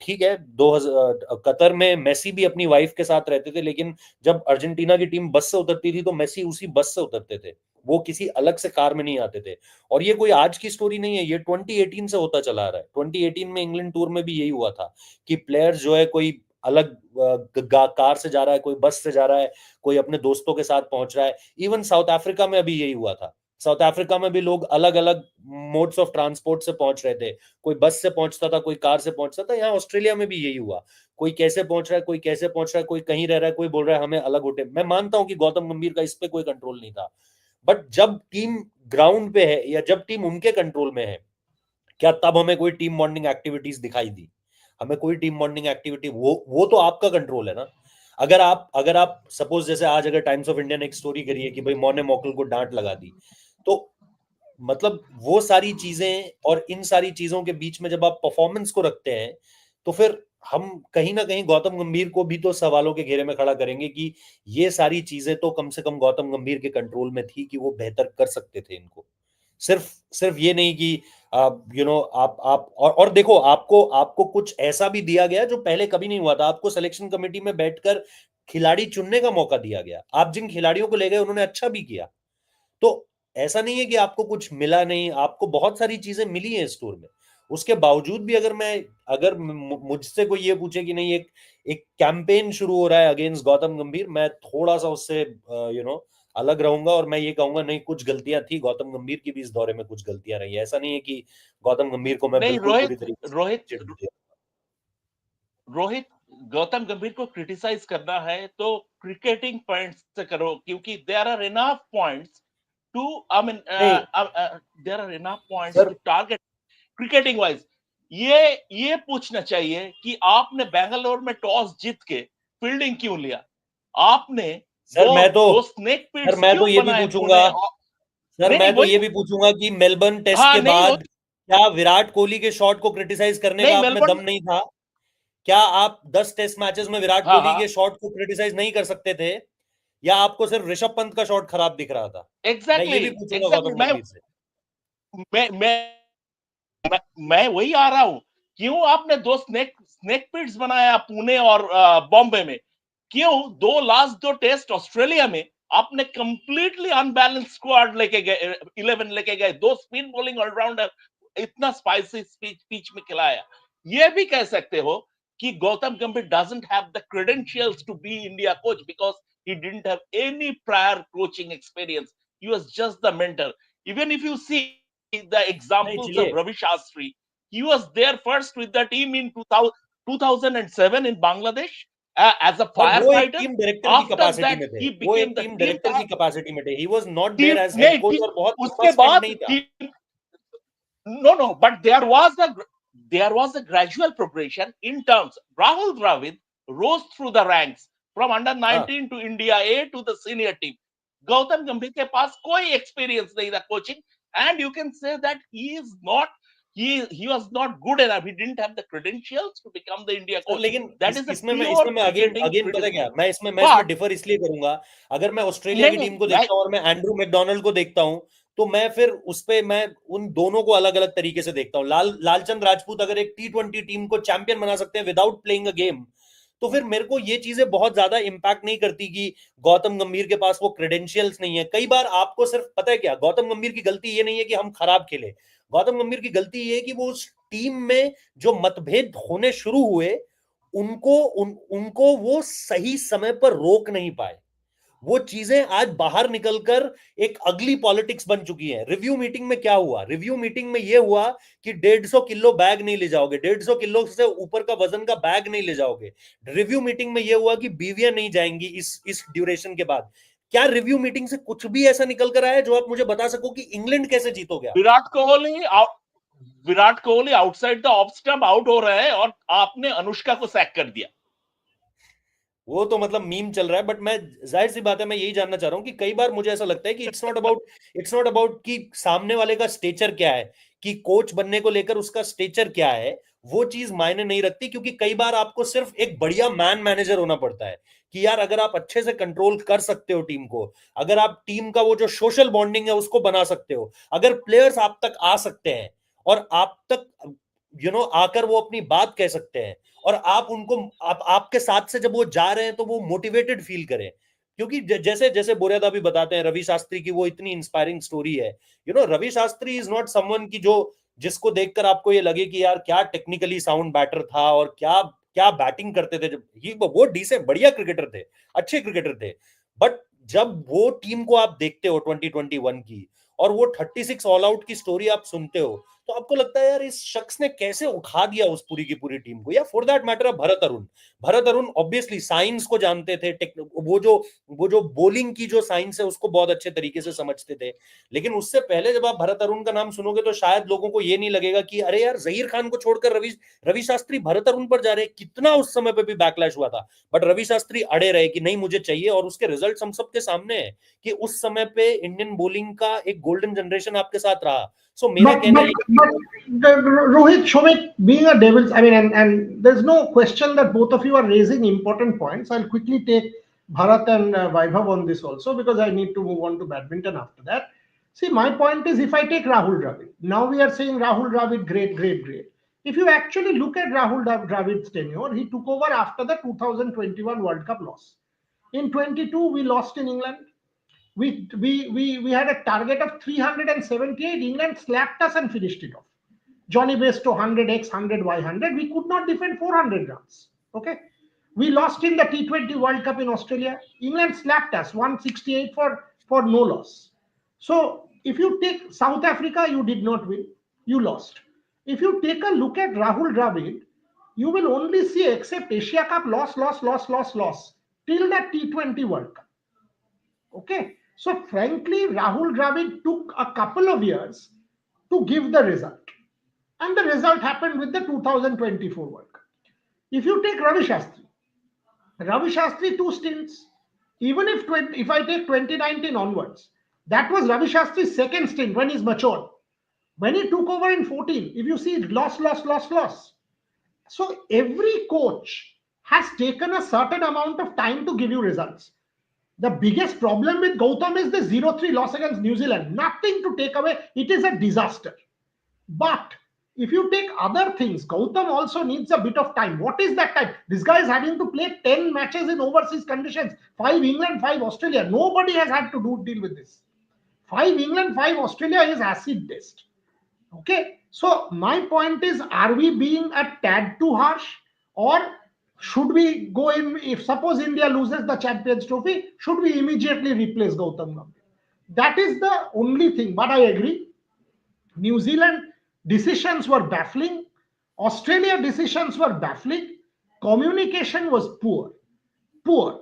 ठीक है, 2000 कतर में मेसी भी अपनी वाइफ के साथ रहते थे, लेकिन जब अर्जेंटीना की टीम बस से उतरती थी तो मेसी उसी बस से उतरते थे, वो किसी अलग से कार में नहीं आते थे। और ये कोई आज की स्टोरी नहीं है, ये 2018 से होता चला आ रहा है। 2018 में इंग्लैंड टूर में भी यही हुआ था कि प्लेयर्स जो है, कोई अलग कार से जा रहा है, कोई बस से जा रहा है, कोई अपने दोस्तों के साथ पहुंच रहा है। इवन साउथ अफ्रीका में अभी यही हुआ था। साउथ अफ्रीका में भी लोग अलग अलग मोड्स ऑफ ट्रांसपोर्ट से पहुंच रहे थे, कोई बस से पहुंचता था, कोई कार से पहुंचता था। यहाँ ऑस्ट्रेलिया में भी यही हुआ, कोई कैसे पहुंच रहा है, कोई कैसे पहुंच रहा है, कोई कहीं रह रहा है, कोई बोल रहा है हमें अलग होटल। मैं मानता हूं कि गौतम गंभीर का इस पे कोई कंट्रोल नहीं था, बट जब टीम ग्राउंड पे है या जब टीम उनके कंट्रोल में है, क्या तब हमें कोई टीम बॉन्डिंग एक्टिविटीज दिखाई दी? हमें कोई टीम बॉन्डिंग एक्टिविटी, वो तो आपका कंट्रोल है ना। अगर आप सपोज, जैसे आज अगर टाइम्स ऑफ इंडिया ने एक स्टोरी करी है कि भाई मौने मौकल को डांट लगा दी, तो मतलब वो सारी चीजें और इन सारी चीजों के बीच में जब आप परफॉर्मेंस को रखते हैं, तो फिर हम कहीं ना कहीं गौतम गंभीर को भी तो सवालों के घेरे में खड़ा करेंगे कि ये सारी चीजें तो कम से कम गौतम गंभीर के कंट्रोल में थी कि वो बेहतर कर सकते थे इनको। सिर्फ सिर्फ ये नहीं कि आप और देखो, आपको आपको कुछ ऐसा भी दिया गया जो पहले कभी नहीं हुआ था। आपको सिलेक्शन कमेटी में बैठकर खिलाड़ी चुनने का मौका दिया गया, आप जिन खिलाड़ियों को ले गए उन्होंने अच्छा भी किया। तो ऐसा नहीं है कि आपको कुछ मिला नहीं, आपको बहुत सारी चीजें मिली हैं इस टूर में। उसके बावजूद भी अगर मुझसे कोई ये पूछे कि नहीं, एक एक कैंपेन शुरू हो रहा है अगेंस्ट गौतम गंभीर, मैं थोड़ा सा उससे अलग रहूंगा और मैं ये कहूंगा नहीं, कुछ गलतियां थी गौतम गंभीर की भी, इस दौरे में कुछ गलतियां रही है। ऐसा नहीं है कि गौतम गंभीर को मैं नहीं, बिल्कुल पूरी रोहित तरीके रोहित से चिढ़ दिया। रोहित गौतम गंभीर को क्रिटिसाइज करना है तो क्रिकेटिंग पॉइंट्स से करो, क्योंकि there are enough points to I mean नहीं there are enough points sir, to target cricketing wise. ये पूछना चाहिए कि आपने बेंगलोर में टॉस जीत के फील्डिंग क्यों लिया? आपने सर दो मैं तो दो स्नेक सर पिट्स मैं तो क्यों ये भी बनाए पूछूंगा पुणे? सर नहीं नहीं, मैं तो वही। ये भी पूछूंगा कि मेलबर्न टेस्ट हाँ, के नहीं बाद क्या विराट कोहली के शॉट को क्रिटिसाइज करने नहीं, का आप में मेलबर्न। दम नहीं था? क्या आप 10 टेस्ट मैचेस में विराट हाँ कोहली हाँ, के शॉट को क्रिटिसाइज नहीं कर सकते थे? या आपको सिर्फ ऋषभ पंत का शॉट खराब दिख रहा था? मैं ये एग्जैक्टली भी पूछूंगा एग्जैक्टली। गौतम गंभीर से। मैं वही आ रहा हूं। क्यों आपने दो स्नेक स्नेक पिट्स बनाया पुणे और बॉम्बे में? क्यों दो टेस्ट ऑस्ट्रेलिया में आपने कंप्लीटली अनबैलेंस स्क्वाड लेके गए, 11 लेके गए, दो स्पिन बॉलिंग ऑलराउंडर, इतना स्पाइसी पिच में खिलाया? ये भी कह सकते हो कि Gautam Gambhir doesn't have the credentials to be India coach because he didn't have any prior coaching experience. He was just the mentor. Even if you see the नहीं examples चलिए, of Ravi Shastri, he was there first with the team in 2007 in Bangladesh as a sir वो एक firefighter. Team director की After capacity that, में थे, he वो एक became the team team director की कैपेसिटी में थे। He was not there team as head नहीं, कोच और बहुत लंबा उसके स्पेंड बाद नहीं था। team, no, but there was a gradual progression in terms. Rahul Dravid rose through the ranks from under हाँ 19 to India A to the senior team. Gautam गंभीर के पास कोई एक्सपीरियंस नहीं था coaching, and you can say that he was not good enough. He didn't have the credentials to become the India sir coach. लेकिन That is the इसमें pure मैं again cricketing पता क्या, criticism. मैं इसमें But डिफर इसलिए करूंगा, अगर मैं ऑस्ट्रेलिया की नहीं, टीम को देखता हूँ और मैं एंड्रू मैकडोनल्ड को देखता हूँ, तो मैं फिर उस पे मैं उन दोनों को अलग अलग तरीके से देखता हूँ। लालचंद राजपूत अगर एक T20 टीम को चैंपियन बना सकते हैं विदाउट प्लेइंग अ गेम, तो फिर मेरे को ये चीजें बहुत ज्यादा इंपैक्ट नहीं करती कि गौतम गंभीर के पास वो क्रेडेंशियल्स नहीं है। कई बार आपको सिर्फ पता है क्या, गौतम गंभीर की गलती ये नहीं है कि हम खराब खेले, गौतम गंभीर की गलती ये है कि वो उस टीम में जो मतभेद होने शुरू हुए उनको वो सही समय पर रोक नहीं पाए। वो चीजें आज बाहर निकलकर एक अगली पॉलिटिक्स बन चुकी है। रिव्यू मीटिंग में क्या हुआ, रिव्यू मीटिंग में ये हुआ कि 150 किलो बैग नहीं ले जाओगे, 150 किलो से ऊपर का वजन का बैग नहीं ले जाओगे। रिव्यू मीटिंग में ये हुआ कि बीवियां नहीं जाएंगी इस ड्यूरेशन के बाद। क्या रिव्यू मीटिंग से कुछ भी ऐसा निकल कर आया जो आप मुझे बता सको कि इंग्लैंड कैसे जीतोगे? Virat Kohli outside the off stump out हो रहे हैं और आपने अनुष्का को सैक कर दिया। वो तो मतलब मीम चल रहा है, बट मैं जाहिर सी बात है मैं यही जानना चाह रहा हूं कि कई बार मुझे ऐसा लगता है कि इट्स नॉट अबाउट कि सामने वाले का स्टेचर क्या है, कि कोच बनने को लेकर उसका स्टेचर क्या है, वो चीज मायने नहीं रखती। क्योंकि कई बार आपको सिर्फ एक बढ़िया मैन मैनेजर होना पड़ता है कि यार अगर आप अच्छे से कंट्रोल कर सकते हो टीम को, अगर आप टीम का वो जो सोशल बॉन्डिंग है उसको बना सकते हो, अगर प्लेयर्स आप तक आ सकते हैं और आप तक आकर वो अपनी बात कह सकते हैं और आप उनको आपके साथ से जब वो जा रहे हैं तो वो मोटिवेटेड फील करें। क्योंकि जैसे जैसे बोरियादा भी बताते हैं, रवि शास्त्री की वो इतनी इंस्पायरिंग स्टोरी है। Ravi Shastri is not someone की जिसको देखकर आपको ये लगे कि यार क्या टेक्निकली साउंड बैटर था और क्या क्या बैटिंग करते थे। वो डिसेंट बढ़िया क्रिकेटर थे, अच्छे क्रिकेटर थे। बट जब वो टीम को आप देखते हो 2021 की और वो 36 ऑल आउट की स्टोरी आप सुनते हो, तो आपको लगता है यार इस शख्स ने कैसे उठा दिया उस पूरी की पूरी टीम को। या for that matter Bharat Arun obviously science को जानते थे, वो जो बॉलिंग की जो साइंस है उसको बहुत अच्छे तरीके से समझते थे। लेकिन उससे पहले जब आप भरत अरुण का नाम सुनोगे तो शायद लोगों को ये नहीं लगेगा कि अरे यार जहीर खान को छोड़कर रवि शास्त्री भरत अरुण पर जा रहे। कितना उस समय पे भी बैकलैश हुआ था, बट रवि शास्त्री अड़े रहे कि नहीं मुझे चाहिए, और उसके रिजल्ट हम सबके सामने है कि उस समय पे इंडियन बॉलिंग का एक गोल्डन जनरेशन आपके साथ रहा। So but Rohit, Shomik, being a Devils, I mean, and there's no question that both of you are raising important points. I'll quickly take Bharat and Vaibhav on this also because I need to move on to badminton after that. See, my point is if I take Rahul Dravid, now we are saying Rahul Dravid, great, great, great. If you actually look at Rahul Dravid's tenure, he took over after the 2021 World Cup loss. In 22, we lost in England. We had a target of 378. England slapped us and finished it off. Johnny Bairstow 100x, 100y, 100. We could not defend 400 runs. Okay. We lost in the T20 World Cup in Australia. England slapped us 168 for no loss. So if you take South Africa, you did not win. You lost. If you take a look at Rahul Dravid, you will only see except Asia Cup loss till the T20 World Cup. Okay. So frankly, Rahul Dravid took a couple of years to give the result. And the result happened with the 2024 World Cup. If you take Ravi Shastri 2 stints, even if I take 2019 onwards, that was Ravi Shastri's second stint when he's matured. When he took over in 14, if you see loss. So every coach has taken a certain amount of time to give you results. The biggest problem with Gautam is the 0-3 loss against New Zealand. Nothing to take away. It is a disaster. But if you take other things, Gautam also needs a bit of time. What is that time? This guy is having to play 10 matches in overseas conditions. 5 England, 5 Australia. Nobody has had to deal with this. 5 England, 5 Australia is acid test. Okay. So my point is, are we being a tad too harsh? Or should we go in, if suppose India loses the Champions Trophy, should we immediately replace Gautam Gambhir? That is the only thing. But I agree, New Zealand decisions were baffling. Australia decisions were baffling. Communication was poor.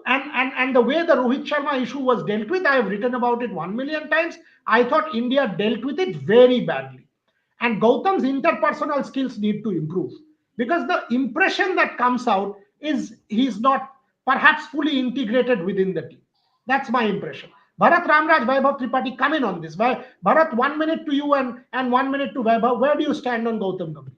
And the way the Rohit Sharma issue was dealt with, I have written about it 1 million times. I thought India dealt with it very badly. And Gautam's interpersonal skills need to improve, because the impression that comes out is he's not perhaps fully integrated within the team. That's my impression. Bharat Ramraj, Vaibhav Tripathi, come in on this. Bharat, 1 minute to you and 1 minute to Vaibhav. Where do you stand on Gautam Gambhir?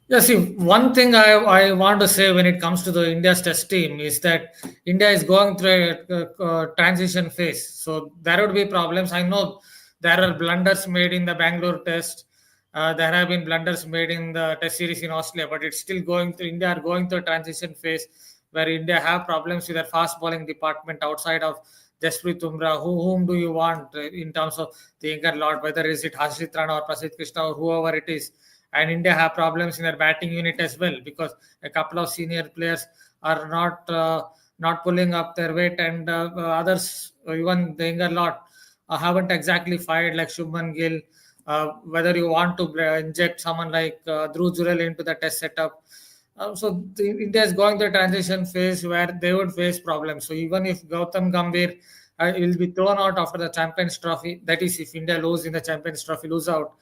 Yeah, see, one thing I want to say when it comes to the India's test team is that India is going through a transition phase. So there would be problems. I know there are blunders made in the Bangalore test. There have been blunders made in the test series in Australia, but it's still going through, India are going through a transition phase where India have problems with their fast bowling department outside of Jasprit Bumrah. Whom do you want in terms of the younger lot, whether is it Harshit Rana or Prasidh Krishna or whoever it is? And India have problems in their batting unit as well because a couple of senior players are not pulling up their weight, and others, even the younger lot, haven't exactly fired like Shubman Gill. Whether you want to inject someone like Dhruv Jurel into the test setup. India is going through a transition phase where they would face problems. So even if Gautam Gambhir will be thrown out after the Champions Trophy, that is if India lose in the Champions Trophy, lose out,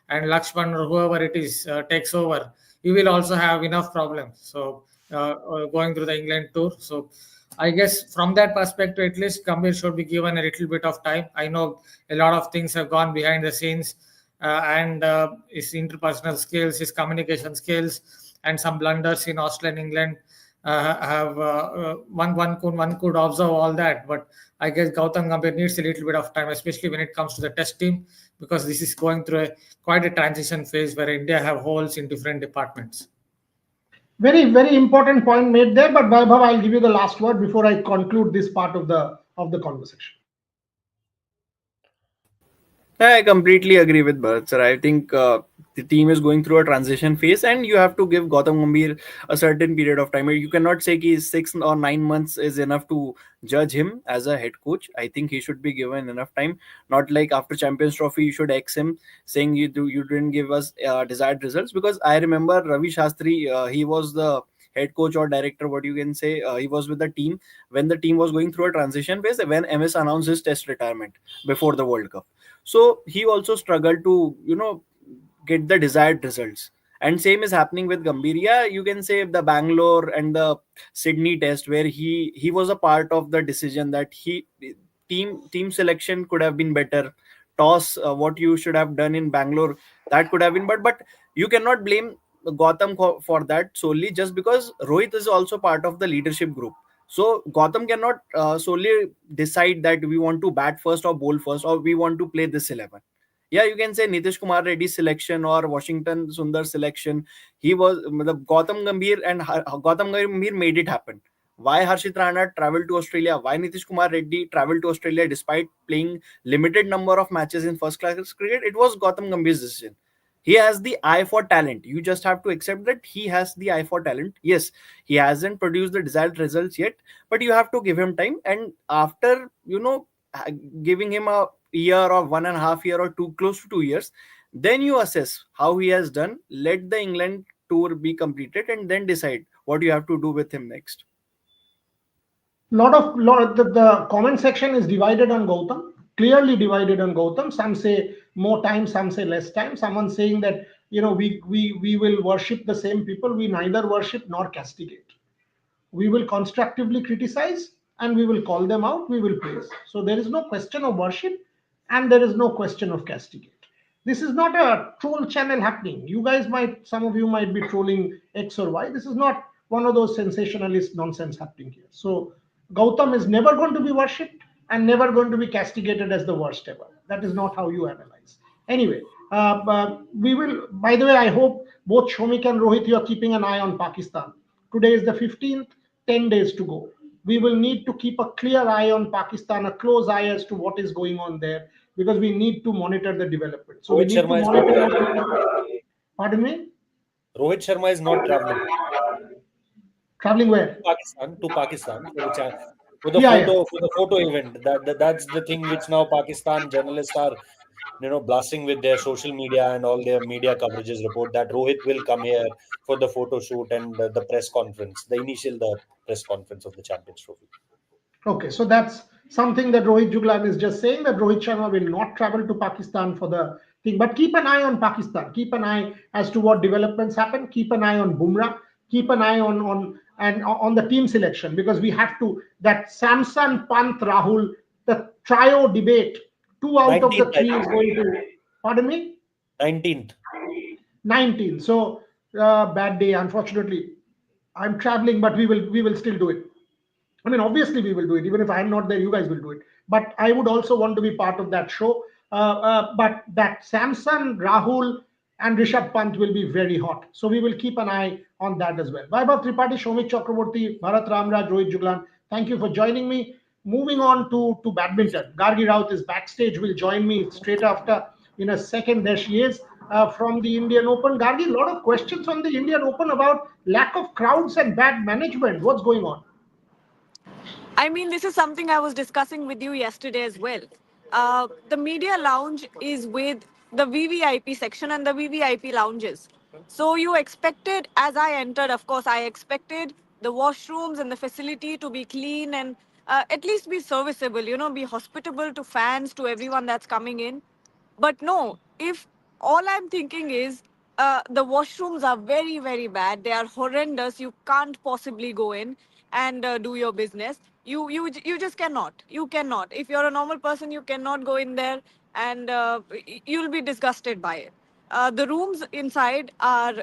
and Lakshman or whoever it is takes over, he will also have enough problems. So going through the England tour. So I guess from that perspective, at least Gambhir should be given a little bit of time. I know a lot of things have gone behind the scenes, and his interpersonal skills, his communication skills, and some blunders in Australia and England have one could observe all that. But I guess Gautam Gambhir needs a little bit of time, especially when it comes to the test team, because this is going through quite a transition phase where India have holes in different departments. Very, very important point made there. But Vaibhav, I'll give you the last word before I conclude this part of the conversation. I completely agree with Bharat, sir. I think the team is going through a transition phase, and you have to give Gautam Gambhir a certain period of time. You cannot say he 6 or 9 months is enough to judge him as a head coach. I think he should be given enough time. Not like after Champions Trophy, you should X him saying you didn't give us desired results. Because I remember Ravi Shastri, he was the head coach or director, what you can say. He was with the team when the team was going through a transition phase when MS announced his test retirement before the World Cup. So he also struggled to get the desired results, and same is happening with Gambhir. Yeah, you can say the Bangalore and the Sydney test where he was a part of the decision that team selection could have been better. Toss, what you should have done in Bangalore, that could have been, but you cannot blame Gautam for that solely, just because Rohit is also part of the leadership group. So Gautam cannot solely decide that we want to bat first or bowl first, or we want to play this 11. Yeah, you can say Nitish Kumar Reddy's selection or Washington Sundar selection. He was the Gautam Gambhir, and Gautam Gambhir made it happen. Why Harshit Rana traveled to Australia? Why Nitish Kumar Reddy traveled to Australia despite playing limited number of matches in first class cricket? It was Gautam Gambhir's decision. He has the eye for talent. You just have to accept that he has the eye for talent. Yes, he hasn't produced the desired results yet, but you have to give him time. And after giving him a year or 1.5 years or close to 2 years, then you assess how he has done. Let the England tour be completed, and then decide what you have to do with him next. The comment section is divided on Gautam, clearly divided on Gautam. Some say more time, some say less time. Someone saying that we will worship the same people. We neither worship nor castigate. We will constructively criticize and we will call them out. We will praise. So there is no question of worship and there is no question of castigate. This is not a troll channel happening. Some of you might be trolling X or Y. This is not one of those sensationalist nonsense happening here. So Gautam is never going to be worshipped and never going to be castigated as the worst ever. That is not how you analyze. Anyway, we will, by the way, I hope both Shomik and Rohit, you are keeping an eye on Pakistan. Today is the 15th, 10 days to go. We will need to keep a clear eye on Pakistan, a close eye as to what is going on there, because we need to monitor the development. So we need to monitor. Pardon me? Rohit Sharma is not traveling. Traveling where? To Pakistan for the photo event. That's the thing which now Pakistan journalists are blasting with their social media, and all their media coverages report that Rohit will come here for the photo shoot and the press conference, the press conference of the Champions Trophy. Okay, so that's something that Rohit Juglan is just saying, that Rohit Sharma will not travel to Pakistan for the thing. But keep an eye on Pakistan. Keep an eye as to what developments happen. Keep an eye on Bumrah. Keep an eye on the team selection, because we have to, that Samson, Pant, Rahul the trio debate. 2 out of the 19th, I three is think. going to. Pardon me. 19th. 19. So bad day, unfortunately. I'm traveling, but we will still do it. I mean, obviously we will do it. Even if I'm not there, you guys will do it. But I would also want to be part of that show. But that Samson, Rahul, and Rishabh Pant will be very hot. So we will keep an eye on that as well. Vaibhav Tripathi, Shomit Chakraborty, Bharat Ramraj, Rohit Juglan. Thank you for joining me. Moving on to badminton. Gargi Raut is backstage. Will join me straight after in a second. There she is from the Indian Open. Gargi, a lot of questions on the Indian Open about lack of crowds and bad management. What's going on? I mean, this is something I was discussing with you yesterday as well. The media lounge is with the VVIP section and the VVIP lounges. So you expected, as I entered, of course, I expected the washrooms and the facility to be clean and at least be serviceable, be hospitable to fans, to everyone that's coming in. But no, if all I'm thinking is the washrooms are very, very bad. They are horrendous. You can't possibly go in and do your business. You just cannot. You cannot. If you're a normal person, you cannot go in there, and you'll be disgusted by it. The rooms inside are,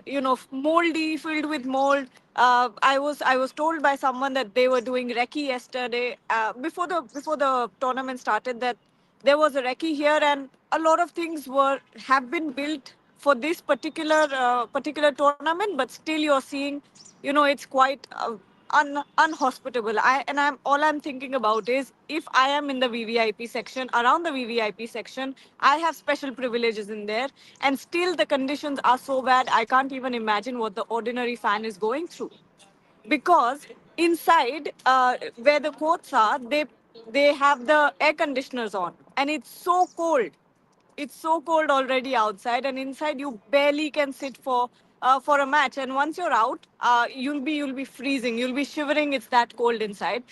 moldy, filled with mold. I was told by someone that they were doing recce yesterday before the tournament started, that there was a recce here, and a lot of things have been built for this particular tournament, but still you're seeing, it's quite unhospitable. I'm all I'm thinking about is, if I am in the VVIP section, around the VVIP section, I have special privileges in there, and still the conditions are so bad. I can't even imagine what the ordinary fan is going through, because inside where the courts are, they have the air conditioners on, and it's so cold already outside, and inside you barely can sit for a match. And once you're out, you'll be freezing, you'll be shivering. It's that cold inside.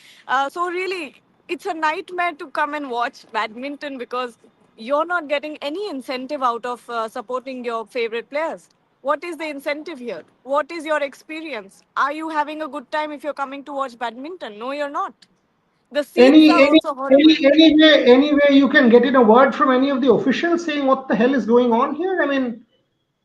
So really, it's a nightmare to come and watch badminton, because you're not getting any incentive out of supporting your favorite players. What is the incentive here? What is your experience? Are you having a good time if you're coming to watch badminton? No, you're not. The seats Any are any also horrible. any way you can get in a word from any of the officials saying what the hell is going on here? I mean,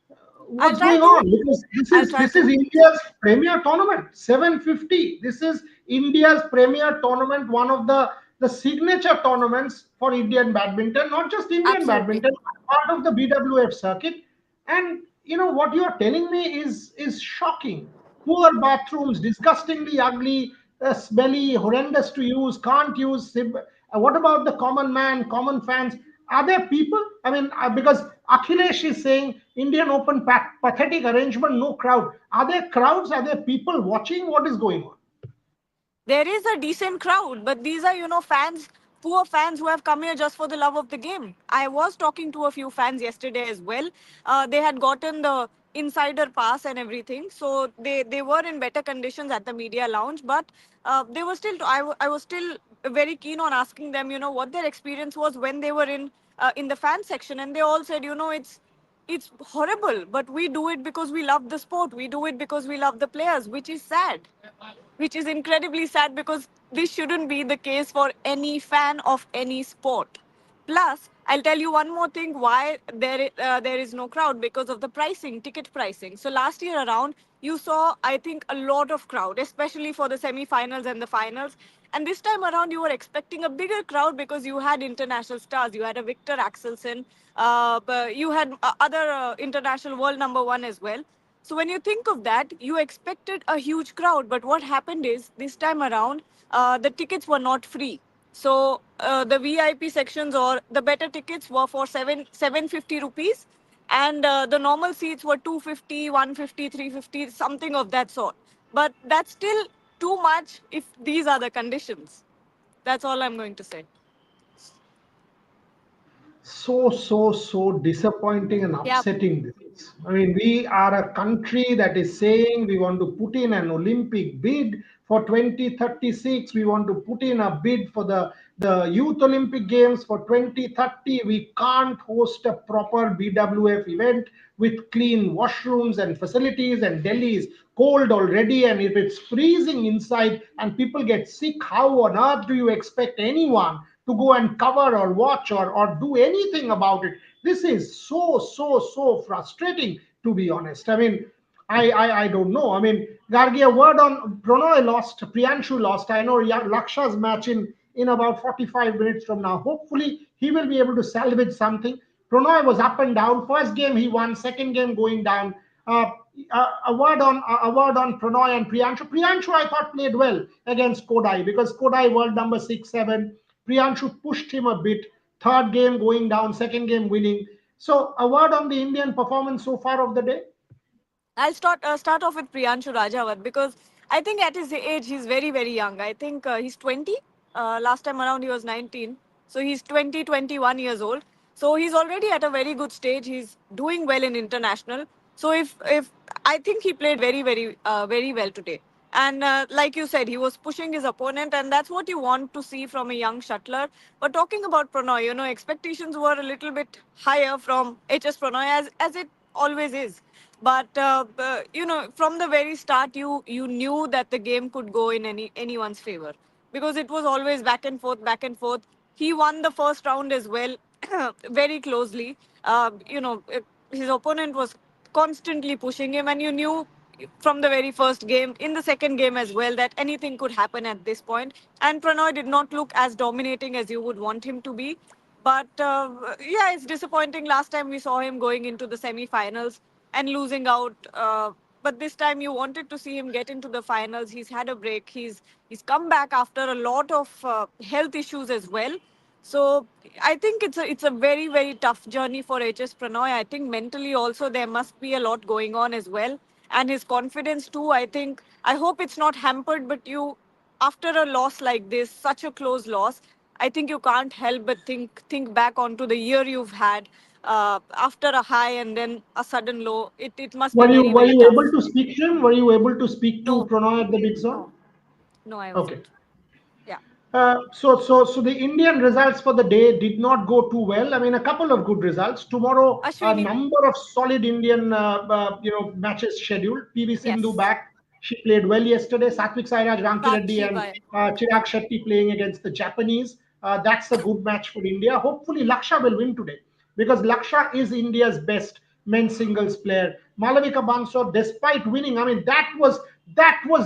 I'll what's try going to. on? Because this I'll is try this is to. India's premier tournament, 750. This is India's premier tournament, one of the signature tournaments for Indian badminton, not just Indian Absolutely. badminton, part of the BWF circuit. And what you are telling me is shocking. Poor bathrooms, disgustingly ugly, smelly, horrendous to use, can't use. What about the common man, common fans? Are there people? I mean, because Akhilesh is saying Indian Open pathetic arrangement, no crowd. Are there crowds? Are there people watching? What is going on? There is a decent crowd, but these are, fans, poor fans who have come here just for the love of the game. I was talking to a few fans yesterday as well. They had gotten the insider pass and everything, so they were in better conditions at the media lounge, but they were still. I was still very keen on asking them, what their experience was when they were in the fan section, and they all said, it's horrible, but we do it because we love the sport. We do it because we love the players, which is sad, which is incredibly sad, because this shouldn't be the case for any fan of any sport. Plus, I'll tell you one more thing why there is no crowd, because of the pricing, ticket pricing. So last year around, you saw, I think, a lot of crowd, especially for the semi-finals and the finals. And this time around, you were expecting a bigger crowd, because you had international stars. You had a Victor Axelsen, but you had other international world number one as well. So when you think of that, you expected a huge crowd, but what happened is, this time around, the tickets were not free. So the VIP sections, or the better tickets, were for 750 rupees, and the normal seats were 250, 150, 350, something of that sort. But that's still too much if these are the conditions. That's all I'm going to say. So disappointing and Yeah. upsetting this is. I mean, we are a country that is saying we want to put in an Olympic bid for 2036. We want to put in a bid for the Youth Olympic Games for 2030. We can't host a proper BWF event with clean washrooms and facilities, and Delhi is cold already, and if it's freezing inside and people get sick, how on earth do you expect anyone to go and cover or watch or do anything about it. This is so frustrating, to be honest. I mean, I don't know. I mean, Gargi, a word on Prannoy lost, Priyanshu lost. I know Laksha's match in about 45 minutes from now. Hopefully, he will be able to salvage something. Prannoy was up and down. First game he won, second game going down. Uh, a word on Prannoy and Priyanshu. Priyanshu, I thought, played well against Kodai because Kodai world number 6-7. Priyanshu pushed him a bit. Third game going down, second game winning. So a word on the Indian performance so far of the day. I'll start off with Priyanshu Rajawat because I think at his age he's very young. I think he's 20. Last time around he was 19, so he's 20, 21 years old. So he's already at a very good stage. He's doing well in international. So if I think he played very well today. And like you said, he was pushing his opponent, and that's what you want to see from a young shuttler. But talking about Prannoy, expectations were a little bit higher from HS Prannoy as it always is. But from the very start, you knew that the game could go in anyone's favor because it was always back and forth, back and forth. He won the first round as well, very closely. His opponent was constantly pushing him, and you knew from the very first game, in the second game as well, that anything could happen at this point. And Pranoy did not look as dominating as you would want him to be. But yeah, it's disappointing. Last time we saw him going into the semi-finals and losing out. But this time you wanted to see him get into the finals. He's had a break. He's come back after a lot of health issues as well. So I think it's a very tough journey for HS Pranoy. I think mentally also there must be a lot going on as well, and his confidence too. I hope it's not hampered. But you, after a loss like this, such a close loss, I think you can't help but think back onto the year you've had after a high and then a sudden low. It must be Were you were very you tough. able to speak to him? Were you able to speak to No, Prannoy at the Big Zone? no, no, I Okay. wasn't. Yeah. So the Indian results for the day did not go too well. I mean, a couple of good results. Tomorrow, a Ashwini. number of solid Indian matches scheduled. PV Sindhu Yes. back. She played well yesterday. Satvik Sairaj, Rankireddy, Sakshi and Bai. Chirag Shetty playing against the Japanese. That's a good match for India. Hopefully, Laksha will win today because Laksha is India's best men's singles player. Malavika Bansod, despite winning, I mean that was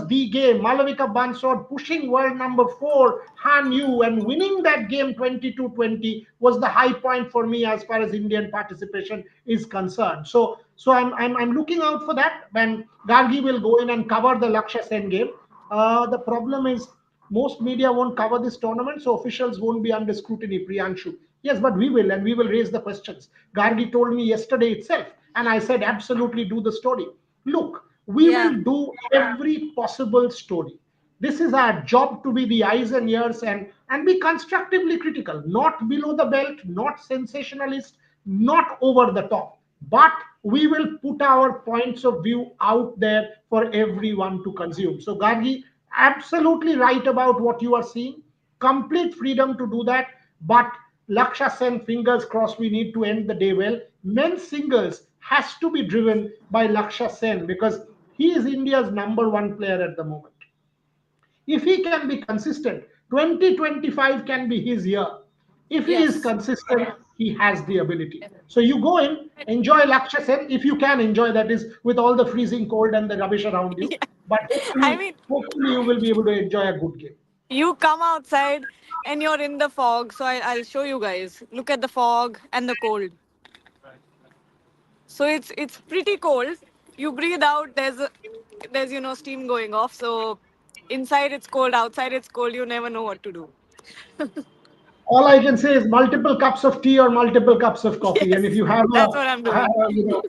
the game. Malavika Bansod pushing world number 4 Han Yu and winning that game 22-20 was the high point for me as far as Indian participation is concerned. So I'm looking out for that. When Gargi will go in and cover the Lakshya Sen game. The problem is most media won't cover this tournament, so officials won't be under scrutiny. Priyanshu, yes, but we will, and we will raise the questions. Gargi told me yesterday itself, and I said absolutely do the story. Look, we Yeah. will do every possible story. This is our job, to be the eyes and ears and be constructively critical, not below the belt, not sensationalist, not over the top, but we will put our points of view out there for everyone to consume. So Gargi, absolutely right about what you are seeing, complete freedom to do that. But Laksha Sen, fingers crossed, we need to end the day well. Men's singles has to be driven by Laksha Sen because he is India's number one player at the moment. If he can be consistent, 2025 can be his year. If he is Yes. consistent, he has the ability. So you go in, enjoy Laksha Sen, if you can enjoy, that is, with all the freezing cold and the rubbish around you. Yeah. But I hopefully, mean, hopefully you will be able to enjoy a good game. you come outside and you're in the fog. So I'll show you guys. Look at the fog and the cold. So it's pretty cold. You breathe out. There's steam going off. So inside it's cold. Outside it's cold. You never know what to do. All I can say is multiple cups of tea or multiple cups of coffee, and if Yes, you have that's what I'm doing.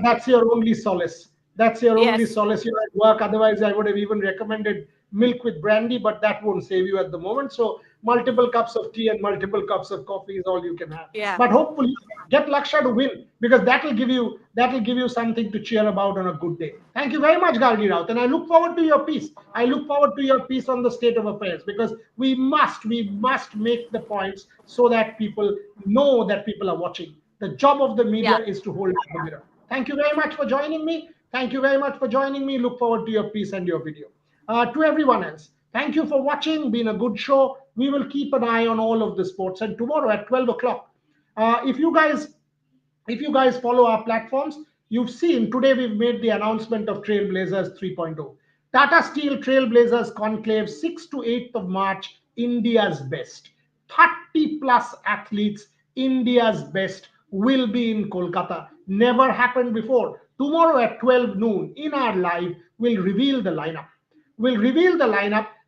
that's your only solace. That's your only Yes. solace. You're at work. Otherwise, I would have even recommended milk with brandy, but that won't save you at the moment. So multiple cups of tea and multiple cups of coffee is all you can have. Yeah. But hopefully, get Laksha to win because that'll give you something to cheer about on a good day. Thank you very much, Gargi Raut, and I look forward to your piece. I look forward to your piece on the state of affairs because we must make the points so that people know that people are watching. The job of the media Yeah. is to hold up the mirror. Thank you very much for joining me. Thank you very much for joining me. Look forward to your piece and your video. To everyone else, thank you for watching. Been a good show. we will keep an eye on all of the sports. And tomorrow at 12 o'clock, if you guys follow our platforms, you've seen today we've made the announcement of Trailblazers 3.0. Tata Steel Trailblazers Conclave, 6th to 8th of March, India's best. 30 plus athletes, India's best, will be in Kolkata. Never happened before. Tomorrow at 12 noon in our live, we'll reveal the lineup.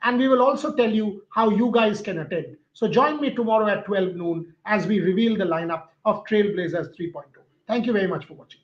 And we will also tell you how you guys can attend. So join me tomorrow at 12 noon as we reveal the lineup of Trailblazers 3.0. Thank you very much for watching.